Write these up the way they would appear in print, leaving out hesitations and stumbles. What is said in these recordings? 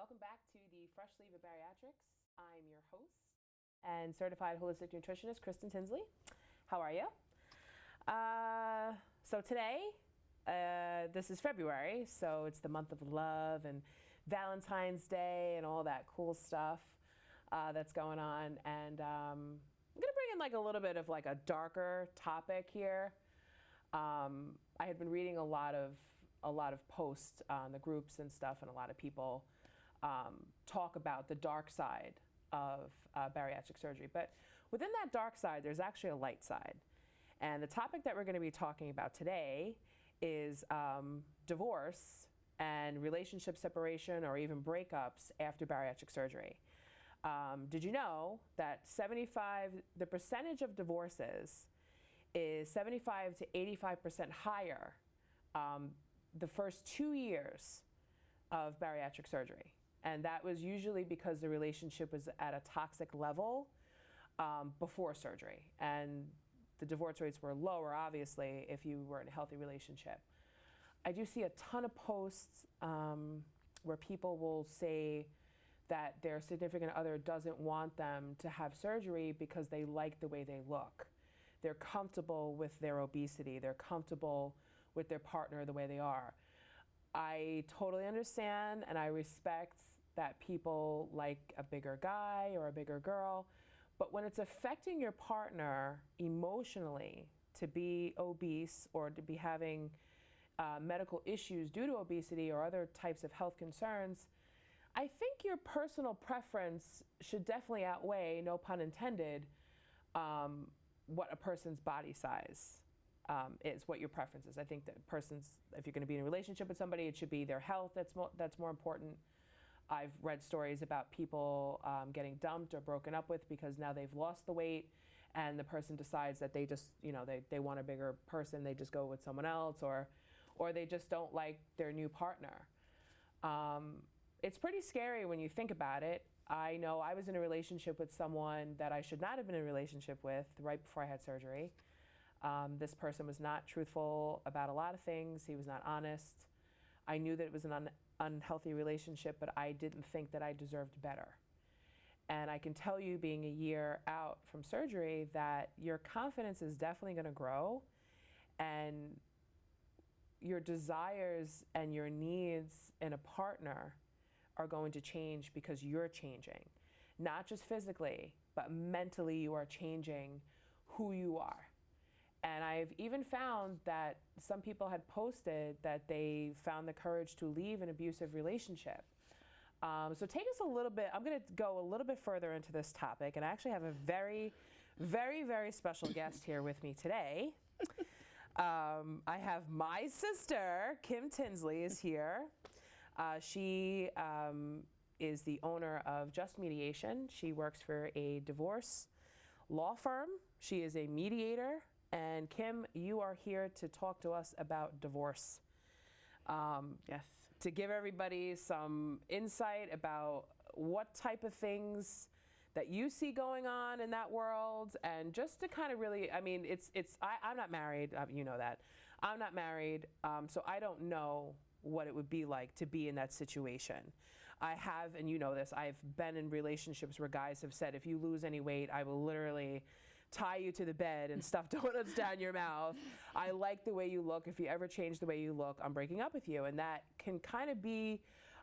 Welcome back to the Fresh Sleeve of Bariatrics. I'm your host and certified holistic nutritionist, Kristen Tinsley. How are you? So today, this is February, so it's the month of love and Valentine's Day and all that cool stuff that's going on. And I'm gonna bring in like a little bit of like a darker topic here. I had been reading a lot of posts on the groups and stuff, and a lot of people talk about the dark side of bariatric surgery. But within that dark side, there's actually a light side. And the topic that we're going to be talking about today is divorce and relationship separation or even breakups after bariatric surgery. Did you know that the percentage of divorces is 75 to 85% higher the first 2 years of bariatric surgery? And that was usually because the relationship was at a toxic level before surgery. And the divorce rates were lower, obviously, if you were in a healthy relationship. I do see a ton of posts where people will say that their significant other doesn't want them to have surgery because they like the way they look. They're comfortable with their obesity. They're comfortable with their partner the way they are. I totally understand and I respect that people like a bigger guy or a bigger girl, but when it's affecting your partner emotionally to be obese or to be having medical issues due to obesity or other types of health concerns, I think your personal preference should definitely outweigh, no pun intended, what a person's body size is, what your preference is. I think that if you're going to be in a relationship with somebody, it should be their health that's more important. I've read stories about people getting dumped or broken up with because now they've lost the weight and the person decides that they just, they want a bigger person, they just go with someone else, or they just don't like their new partner. It's pretty scary when you think about it. I know I was in a relationship with someone that I should not have been in a relationship with right before I had surgery. This person was not truthful about a lot of things. He was not honest. I knew that it was an unhealthy relationship, but I didn't think that I deserved better. And I can tell you, being a year out from surgery, that your confidence is definitely going to grow, and your desires and your needs in a partner are going to change because you're changing. Not just physically, but mentally you are changing who you are. And I've even found that some people had posted that they found the courage to leave an abusive relationship. So take us a little bit, I'm going to go a little bit further into this topic, and I actually have a very, very, very special guest here with me today. I have my sister, Kim Tinsley, is here. She is the owner of Just Mediation. She works for a divorce law firm. She is a mediator. And Kim, you are here to talk to us about divorce. Yes. To give everybody some insight about what type of things that you see going on in that world, and just to kind of really, I'm not married, you know that. I'm not married, so I don't know what it would be like to be in that situation. I have, and you know this, I've been in relationships where guys have said, if you lose any weight, I will literally tie you to the bed and stuff donuts down your mouth. I like the way you look. If you ever change the way you look, I'm breaking up with you. And that can kind of be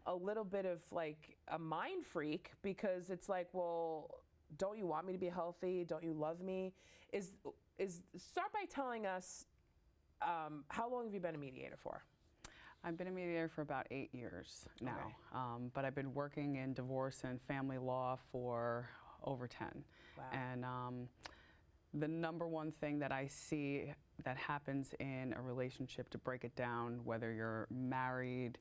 a little bit of like a mind freak, because it's like, well, don't you want me to be healthy? Don't you love me? Start by telling us, how long have you been a mediator for? I've been a mediator for about 8 years now, okay. But I've been working in divorce and family law for over 10. Wow. And the number one thing that I see that happens in a relationship, to break it down, whether you're married,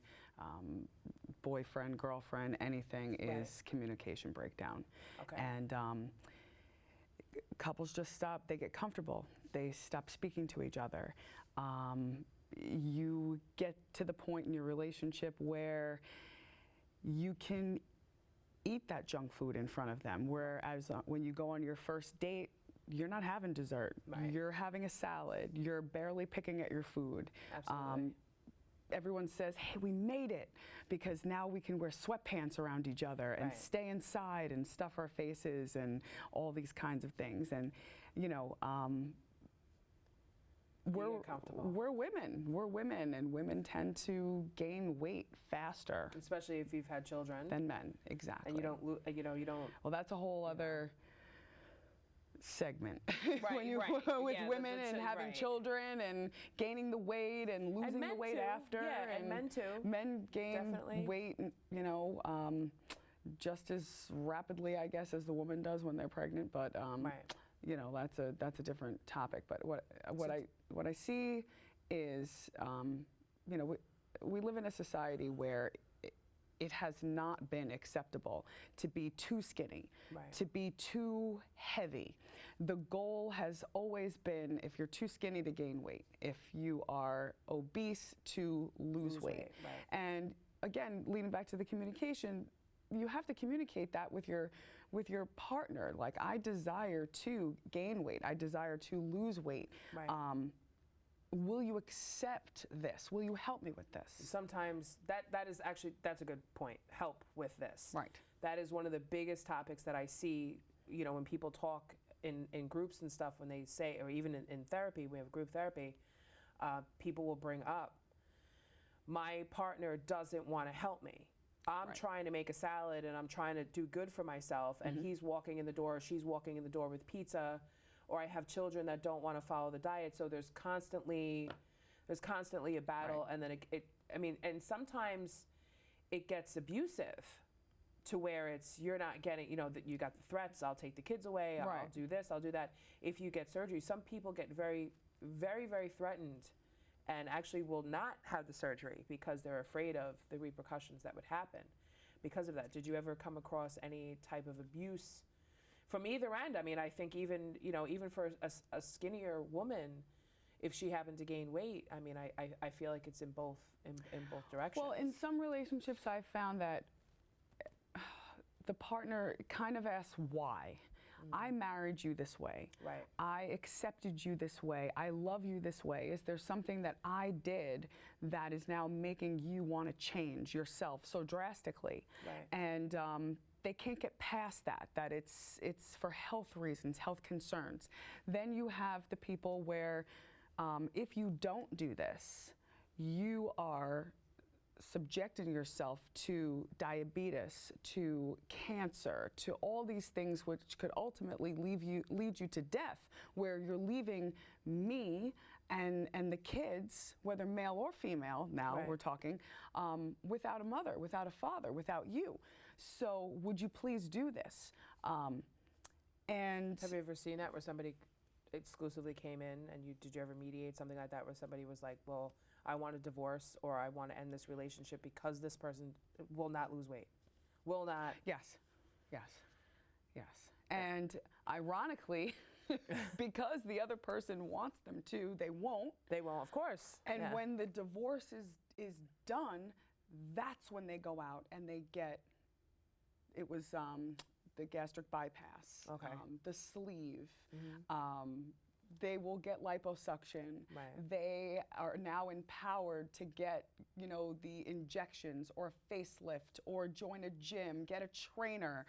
boyfriend, girlfriend, anything, is communication breakdown. Okay. And couples just stop, they get comfortable, they stop speaking to each other. You get to the point in your relationship where you can eat that junk food in front of them, whereas when you go on your first date, you're not having dessert. Right. You're having a salad. You're barely picking at your food. Absolutely. everyone says, hey, we made it, because now we can wear sweatpants around each other and stay inside and stuff our faces and all these kinds of things. And, you know, we're women, and women tend to gain weight faster. Especially if you've had children. Than men, exactly. And you don't. Well, that's a whole other segment. Right, when you with women and having right. children and gaining the weight and losing the weight too. after. Yeah, and men too. Men gain Definitely. weight, you know, just as rapidly, I guess, as the woman does when they're pregnant. But right. you know, that's a different topic. But what I see is, you know, we live in a society where it has not been acceptable to be too skinny, Right. to be too heavy. The goal has always been, if you're too skinny, to gain weight. If you are obese, to lose weight. Right. And again, leading back to the communication, you have to communicate that with your partner. Like, I desire to gain weight. I desire to lose weight. Right. Will you accept this? Will you help me with this? Sometimes that is actually, that's a good point. Help with this. Right. That is one of the biggest topics that I see, you know, when people talk in groups and stuff, when they say, or even in therapy, we have group therapy, people will bring up, my partner doesn't want to help me. I'm trying to make a salad and I'm trying to do good for myself, and he's walking in the door, she's walking in the door with pizza, or I have children that don't want to follow the diet. So there's constantly a battle, and then I mean, and sometimes it gets abusive to where it's, you're not getting, you know, that you got the threats, I'll take the kids away, I'll do this, I'll do that. If you get surgery, some people get very, very, very threatened and actually will not have the surgery because they're afraid of the repercussions that would happen because of that. Did you ever come across any type of abuse from either end? I mean, I think even, you know, even for a skinnier woman, if she happened to gain weight, I mean, I feel like it's in both directions. Well, in some relationships, I've found that the partner kind of asks why. I married you this way. Right. I accepted you this way. I love you this way. Is there something that I did that is now making you want to change yourself so drastically? Right. And they can't get past that it's for health reasons, health concerns. Then you have the people where if you don't do this, you are subjecting yourself to diabetes, to cancer, to all these things which could ultimately lead you to death, where you're leaving me and the kids, whether male or female, now we're talking, without a mother, without a father, without you. So would you please do this? And have you ever seen that where somebody exclusively came in and did you ever mediate something like that where somebody was like, well, I want a divorce or I want to end this relationship because this person will not lose weight, will not? Yes. And ironically, because the other person wants them to, they won't. They won't, of course. And when the divorce is done, that's when they go out and they get, it was the gastric bypass, the sleeve. They will get liposuction. Right. They are now empowered to get, you know, the injections or a facelift or join a gym, get a trainer.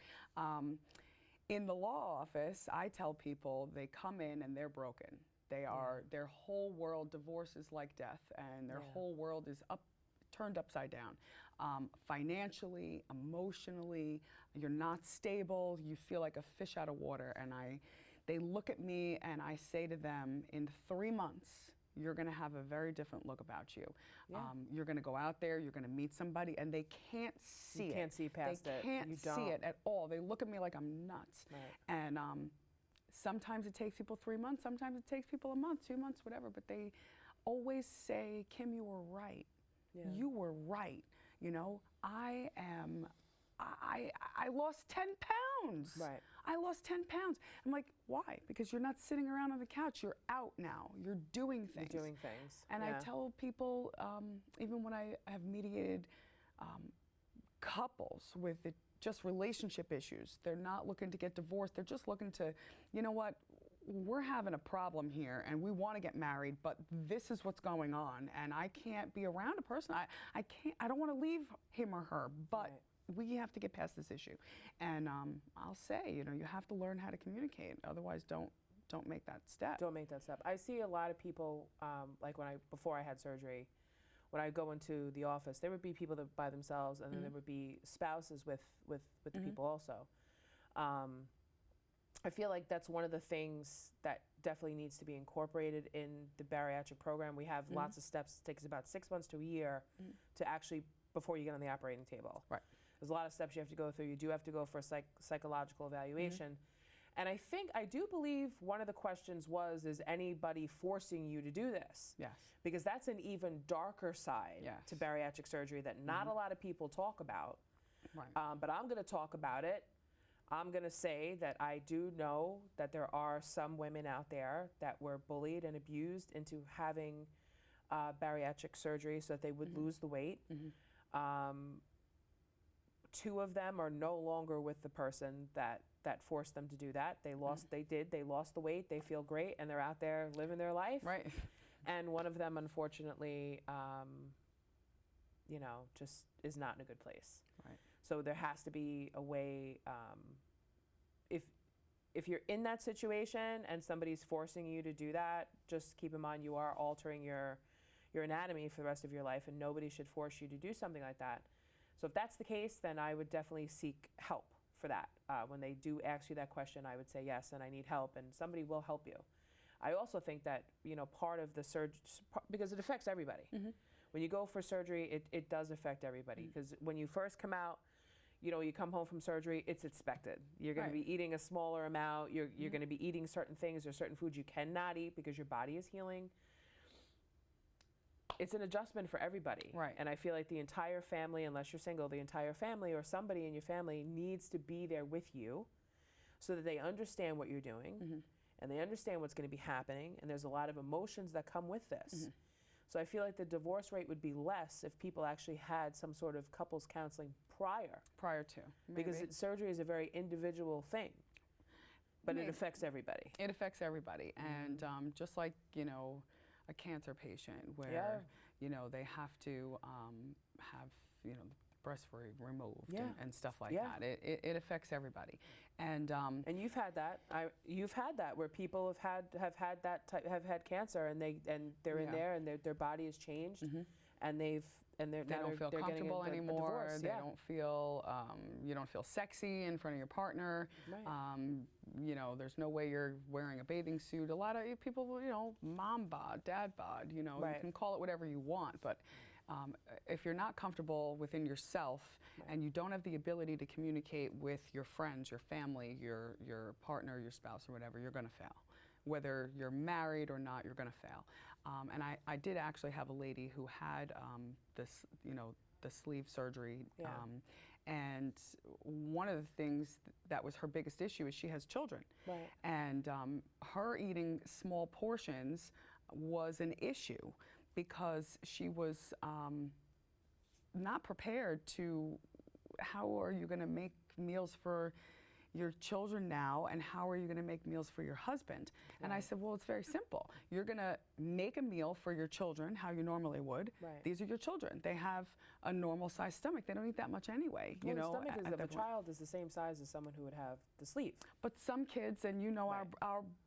In the law office, I tell people they come in and they're broken. They are, their whole world, divorce is like death, and their whole world is turned upside down. Financially, emotionally, you're not stable, you feel like a fish out of water, and they look at me and I say to them, in 3 months, you're gonna have a very different look about you. Yeah. You're gonna go out there, you're gonna meet somebody, and they can't see it. You can't see past it. They can't see it at all. They look at me like I'm nuts. Right. And sometimes it takes people 3 months, sometimes it takes people a month, 2 months, whatever, but they always say, Kim, you were right. Yeah. You were right. You know, I lost 10 pounds. Right. I lost 10 pounds. I'm like, why? Because you're not sitting around on the couch. You're out now. You're doing things. You're doing things. And I tell people, even when I have mediated couples with just relationship issues, they're not looking to get divorced. They're just looking to, you know what, we're having a problem here and we want to get married, but this is what's going on, and I can't be around a person. I don't want to leave him or her, but we have to get past this issue. And I'll say, you know, you have to learn how to communicate. Otherwise, don't make that step. Don't make that step. I see a lot of people, like before I had surgery, when I go into the office, there would be people that by themselves, and then there would be spouses with the people also. I feel like that's one of the things that definitely needs to be incorporated in the bariatric program. We have lots of steps. It takes about 6 months to a year to actually, before you get on the operating table. Right. There's a lot of steps you have to go through. You do have to go for a psychological evaluation. And I do believe one of the questions is anybody forcing you to do this? Yes. Because that's an even darker side to bariatric surgery that not a lot of people talk about. Right. But I'm going to talk about it. I'm going to say that I do know that there are some women out there that were bullied and abused into having bariatric surgery so that they would lose the weight. 2 of them are no longer with the person that forced them to do that. They lost the weight, they feel great, and they're out there living their life. Right. And one of them, unfortunately, you know, just is not in a good place. Right. So there has to be a way, if you're in that situation and somebody's forcing you to do that, just keep in mind you are altering your anatomy for the rest of your life, and nobody should force you to do something like that. So if that's the case, then I would definitely seek help for that. When they do ask you that question, I would say yes, and I need help, and somebody will help you. I also think that, you know, part of the surgery, because it affects everybody. When you go for surgery, it does affect everybody, because when you first come out, you know, you come home from surgery, it's expected. You're going to be eating a smaller amount. You're going to be eating certain things. There's certain foods you cannot eat because your body is healing. It's an adjustment for everybody. Right. And I feel like the entire family, unless you're single, the entire family or somebody in your family needs to be there with you so that they understand what you're doing and they understand what's going to be happening. And there's a lot of emotions that come with this. So I feel like the divorce rate would be less if people actually had some sort of couples counseling prior to. Maybe. Because surgery is a very individual thing, but it affects everybody. It affects everybody. And just like, you know, a cancer patient where, you know, they have to have, you know, breast removed and stuff like that. It affects everybody. And you've had that. You've had that where people have had cancer and they're in there and their body has changed and they don't feel comfortable anymore. A divorce. They don't feel you don't feel sexy in front of your partner. Right. You know, there's no way you're wearing a bathing suit. A lot of people, you know, mom bod, dad bod. You know, you can call it whatever you want, but if you're not comfortable within yourself and you don't have the ability to communicate with your friends, your family, your partner, your spouse, or whatever, you're going to fail. Whether you're married or not, you're going to fail. And I did actually have a lady who had this, you know, the sleeve surgery. And one of the things that was her biggest issue is she has children. Right. And her eating small portions was an issue because she was not prepared to, how are you going to make meals for your children now, and how are you going to make meals for your husband? And I said, well, it's very simple. You're going to make a meal for your children how you normally would. These are your children. They have a normal sized stomach. They don't eat that much anyway. Well, you know, the stomach of a child is the same size as someone who would have the sleeve. But some kids, and you know,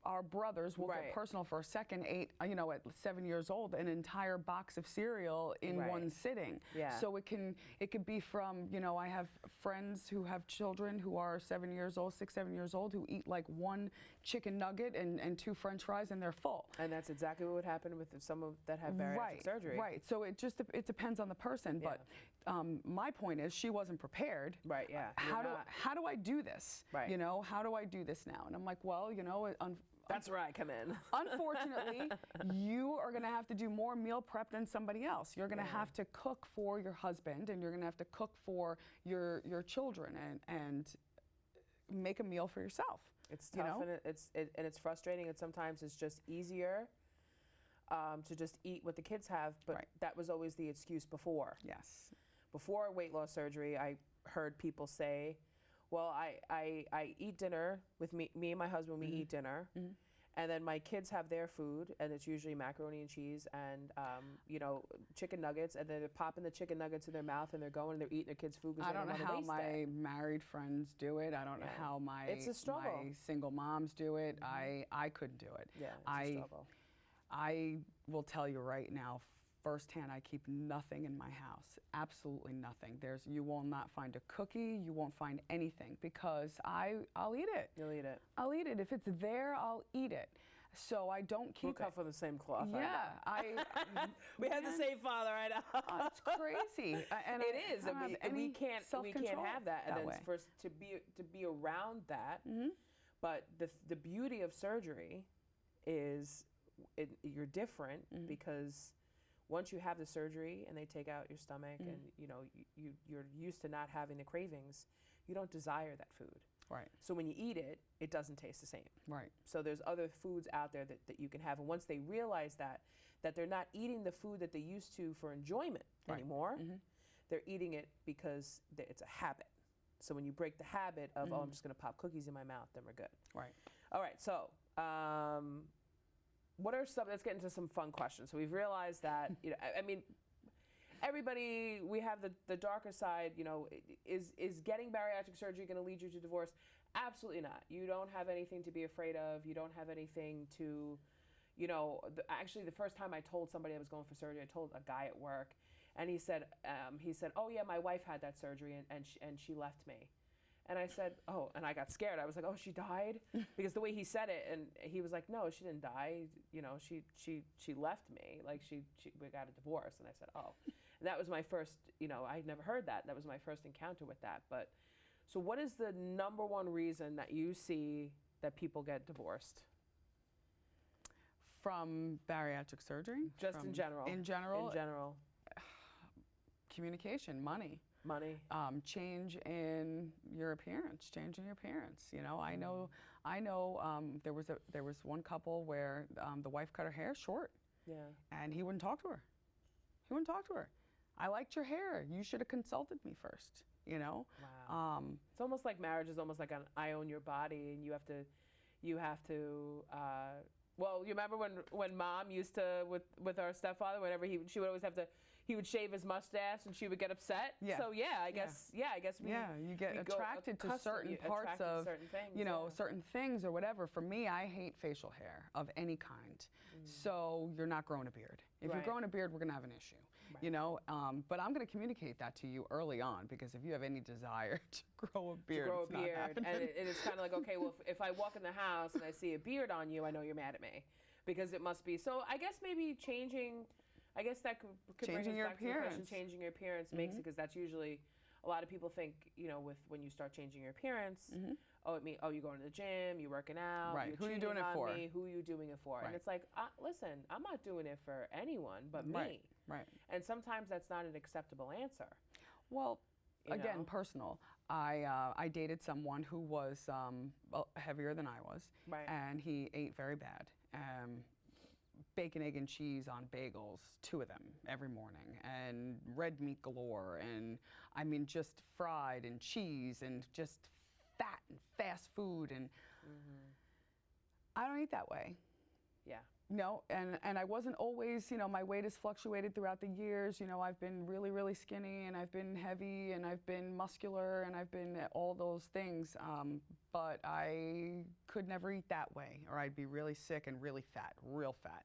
our brothers will get personal for a second, you know, at 7 years old, an entire box of cereal in one sitting. So it could be from, you know, I have friends who have children who are 7 years old, 6, 7 years old, who eat like 1 chicken nugget and 2 French fries and they're full. And that's exactly what would happen with some that have bariatric surgery. Right. So it depends on the person. But my point is, she wasn't prepared. Right. Yeah. How do I do this? Right. You know, how do I do this now? And I'm like, well, you know, that's where I come in. Unfortunately, you are going to have to do more meal prep than somebody else. You're going to have to cook for your husband, and you're going to have to cook for your children, and make a meal for yourself. It's tough, and it's frustrating, and sometimes it's just easier to just eat what the kids have, but that was always the excuse before. Yes. Before weight loss surgery, I heard people say, well, I eat dinner with me and my husband, we eat dinner, And then my kids have their food, and it's usually macaroni and cheese and, chicken nuggets. And then they're popping the chicken nuggets in their mouth, and they're going and they're eating their kids' food because I they don't know want to how waste my it. married friends do it. I don't know how It's a struggle. my single moms do it. I couldn't do it. Yeah, it's a struggle. I will tell you right now, firsthand, I keep nothing in my house. Absolutely nothing. You will not find a cookie. You won't find anything because I'll eat it. You'll eat it. I'll eat it. If it's there, I'll eat it. So I don't keep We'll cut from the same cloth. Yeah, we have the same father, I know. It's crazy. It is. We can't have that. And then way. first to be around that. But the beauty of surgery is you're different because once you have the surgery and they take out your stomach and you're used to not having the cravings, you don't desire that food. Right. So when you eat it, it doesn't taste the same. Right. So there's other foods out there that you can have. And once they realize that they're not eating the food that they used to for enjoyment anymore, they're eating it because it's a habit. So when you break the habit of, I'm just going to pop cookies in my mouth, then we're good. Right. All right. So what are some, let's get into some fun questions. So we've realized that, everybody, we have the darker side, is getting bariatric surgery going to lead you to divorce? Absolutely not. You don't have anything to be afraid of. You don't have anything to, actually the first time I told somebody I was going for surgery, I told a guy at work, and he said, oh yeah, my wife had that surgery and she left me. And I said, oh, and I got scared. I was like, oh, she died? Because the way he said it, and he was like, no, she didn't die. She left me. Like we got a divorce. And I said, oh. And that was my first, I'd never heard that. That was my first encounter with that. But so what is the number one reason that you see that people get divorced? From bariatric surgery? Just in general. In general? In general. Communication, money. Money. Change in your appearance. I know. There was one couple where the wife cut her hair short. Yeah. And he wouldn't talk to her. I liked your hair. You should have consulted me first. Wow. It's almost like marriage is almost like an I own your body, and you have to. Well, you remember when Mom used to with our stepfather, whenever she would always have to. He would shave his mustache, and she would get upset. Yeah. So I guess you get attracted to certain parts of certain things, certain things or whatever. For me, I hate facial hair of any kind. So you're not growing a beard. If you're growing a beard, we're gonna have an issue. Right. But I'm gonna communicate that to you early on, because if you have any desire to grow a beard, it's not happening. And it's kind of like, okay, well, if I walk in the house and I see a beard on you, I know you're mad at me, because it must be. So I guess maybe changing. I guess that could bring us back to the question, changing your appearance makes it, because that's usually, a lot of people think, when you start changing your appearance, you're going to the gym, you're working out, right. You're who are you doing it for? Me, who are you doing it for? Right. And it's like, listen, I'm not doing it for anyone but me. Right. And sometimes that's not an acceptable answer. Well, again, personal. I dated someone who was heavier than I was, right. And he ate very bad. Bacon, egg, and cheese on bagels, 2 of them every morning, and red meat galore, and just fried and cheese and just fat and fast food, and I don't eat that way. Yeah. No, and I wasn't always, my weight has fluctuated throughout the years. I've been really, really skinny, and I've been heavy, and I've been muscular, and I've been all those things. But I could never eat that way, or I'd be really sick and really fat, real fat.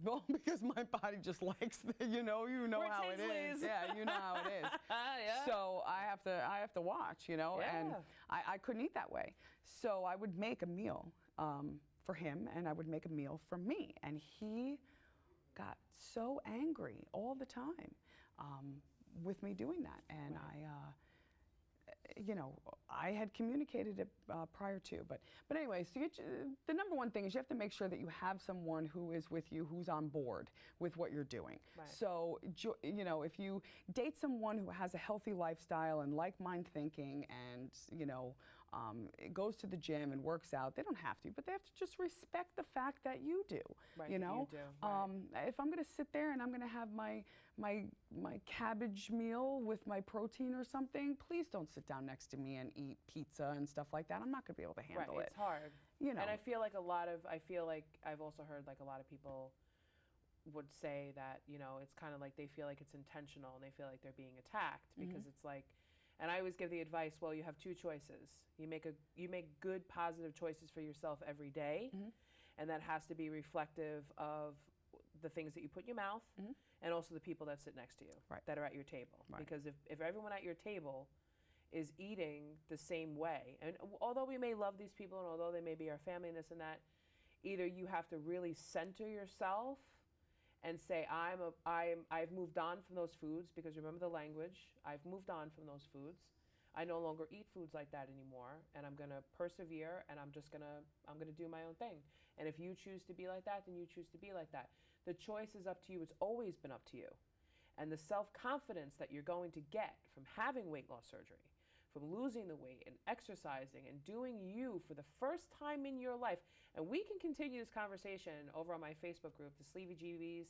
Well, because my body just likes you know how it is. Yeah, you know how it is. Yeah. So I have to watch, and I couldn't eat that way. So I would make a meal for him, and I would make a meal for me, and he got so angry all the time with me doing that, and I had communicated it prior to, but anyway, so the number one thing is you have to make sure that you have someone who is with you, who's on board with what you're doing. Right. So, if you date someone who has a healthy lifestyle and like-minded thinking, and goes to the gym and works out, they don't have to, but they have to just respect the fact that you do. Right, you do. Right. If I'm going to sit there and I'm going to have my cabbage meal with my protein or something, please don't sit down next to me and eat pizza and stuff like that. I'm not going to be able to handle it. It's hard. you know. And I feel like I've also heard like a lot of people would say that, you know, it's kind of like they feel like it's intentional and they feel like they're being attacked because it's like, and I always give the advice, well, you have two choices. You make good, positive choices for yourself every day, and that has to be reflective of the things that you put in your mouth and also the people that sit next to you, that are at your table. Right. Because if everyone at your table is eating the same way, and although we may love these people and although they may be our family and this and that, either you have to really center yourself and say, I've moved on from those foods, because remember the language, I've moved on from those foods. I no longer eat foods like that anymore, and I'm gonna persevere, and I'm gonna do my own thing. And if you choose to be like that, then you choose to be like that. The choice is up to you. It's always been up to you. And the self-confidence that you're going to get from having weight loss surgery, from losing the weight and exercising and doing you for the first time in your life. And we can continue this conversation over on my Facebook group, the Sleevey-GBs.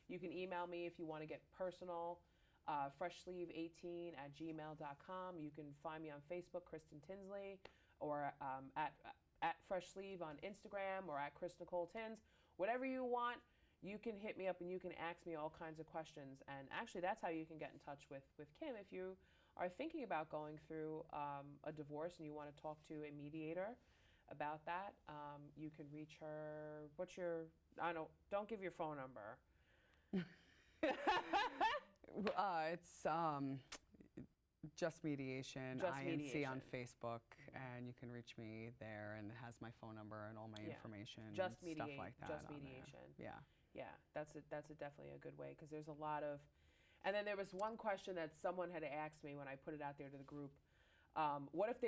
You can email me if you want to get personal, freshsleeve18@gmail.com. You can find me on Facebook, Kristen Tinsley, or at Fresh Sleeve on Instagram, or at Chris Nicole Tins. Whatever you want, you can hit me up and you can ask me all kinds of questions. And actually, that's how you can get in touch with Kim if you are thinking about going through a divorce and you want to talk to a mediator about that. You can reach her. Don't give your phone number. It's Just Mediation, Just INC Mediation. on Facebook, and you can reach me there, and it has my phone number and all my information, Just and stuff like that. Just on Mediation. there. Yeah, that's definitely a good way, because there's a lot of, and then there was one question that someone had asked me when I put it out there to the group. What if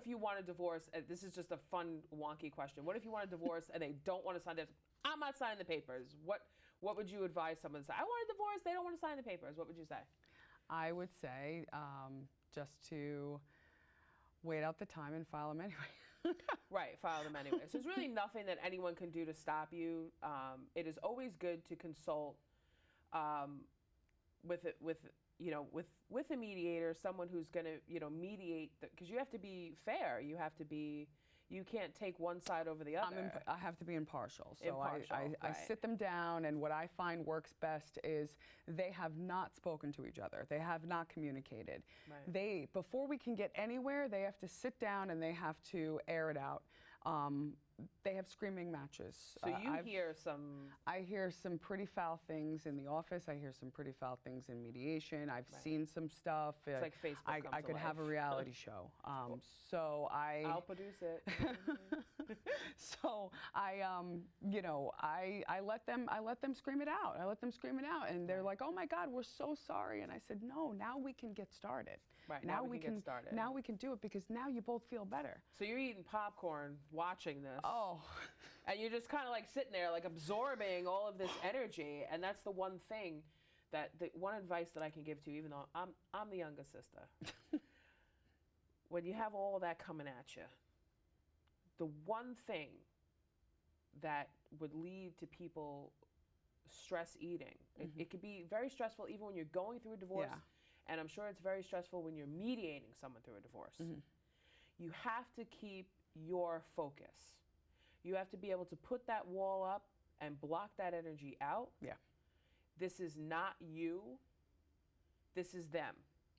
you want a divorce? This is just a fun, wonky question. What if you want a divorce and they don't want to sign this? I'm not signing the papers. What would you advise someone to say? I want a divorce. They don't want to sign the papers. What would you say? I would say just to wait out the time and file them anyway. Right, file them anyway. So there's really nothing that anyone can do to stop you. It is always good to consult with a mediator, someone who's going to mediate, because you have to be fair. You can't take one side over the other. I have to be impartial. So Impartial, I sit them down, and what I find works best is they have not spoken to each other. They have not communicated. Right. Before we can get anywhere, they have to sit down and they have to air it out. They have screaming matches. So I hear some pretty foul things in the office. I hear some pretty foul things in mediation. I've seen some stuff. It's like Facebook I could have a reality show. I'll produce it. So I let them scream it out. And they're like, "Oh my God, we're so sorry." And I said, "No, now we can get started. Right, now we can get started. Now we can do it, because now you both feel better." So you're eating popcorn, watching this. Oh. And you're just kind of like sitting there, like absorbing all of this energy. And that's the one thing the one advice that I can give to you, even though I'm the youngest sister. When you have all that coming at you, the one thing that would lead to people stress eating, it could be very stressful even when you're going through a divorce. Yeah. And I'm sure it's very stressful when you're mediating someone through a divorce. You have to keep your focus. You have to be able to put that wall up and block that energy out. Yeah. This is not you. This is them.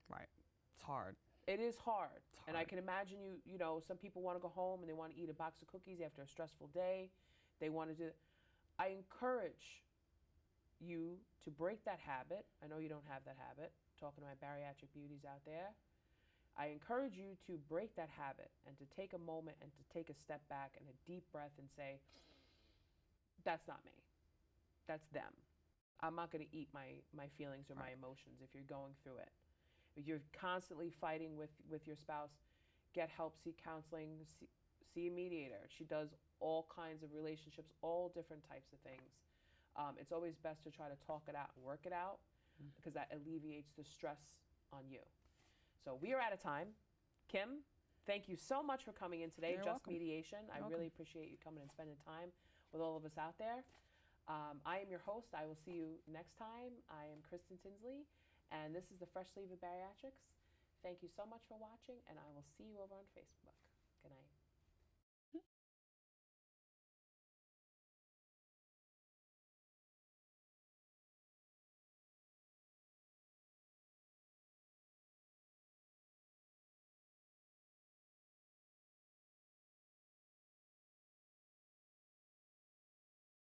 Right. It's hard. It is hard. It's hard. And I can imagine some people want to go home and they want to eat a box of cookies after a stressful day. They want to do. I encourage you to break that habit. I know you don't have that habit. Talking to my bariatric beauties out there. I encourage you to break that habit and to take a moment and to take a step back and a deep breath and say, that's not me. That's them. I'm not going to eat my feelings or my emotions if you're going through it. If you're constantly fighting with your spouse, get help, seek counseling, see a mediator. She does all kinds of relationships, all different types of things. It's always best to try to talk it out and work it out, because that alleviates the stress on you. So we are out of time. Kim, thank you so much for coming in today. You're Just welcome. Mediation. I really appreciate you coming and spending time with all of us out there. I am your host. I will see you next time. I am Kristen Tinsley, and this is the Fresh Sleeve of Bariatrics. Thank you so much for watching, and I will see you over on Facebook. Good night.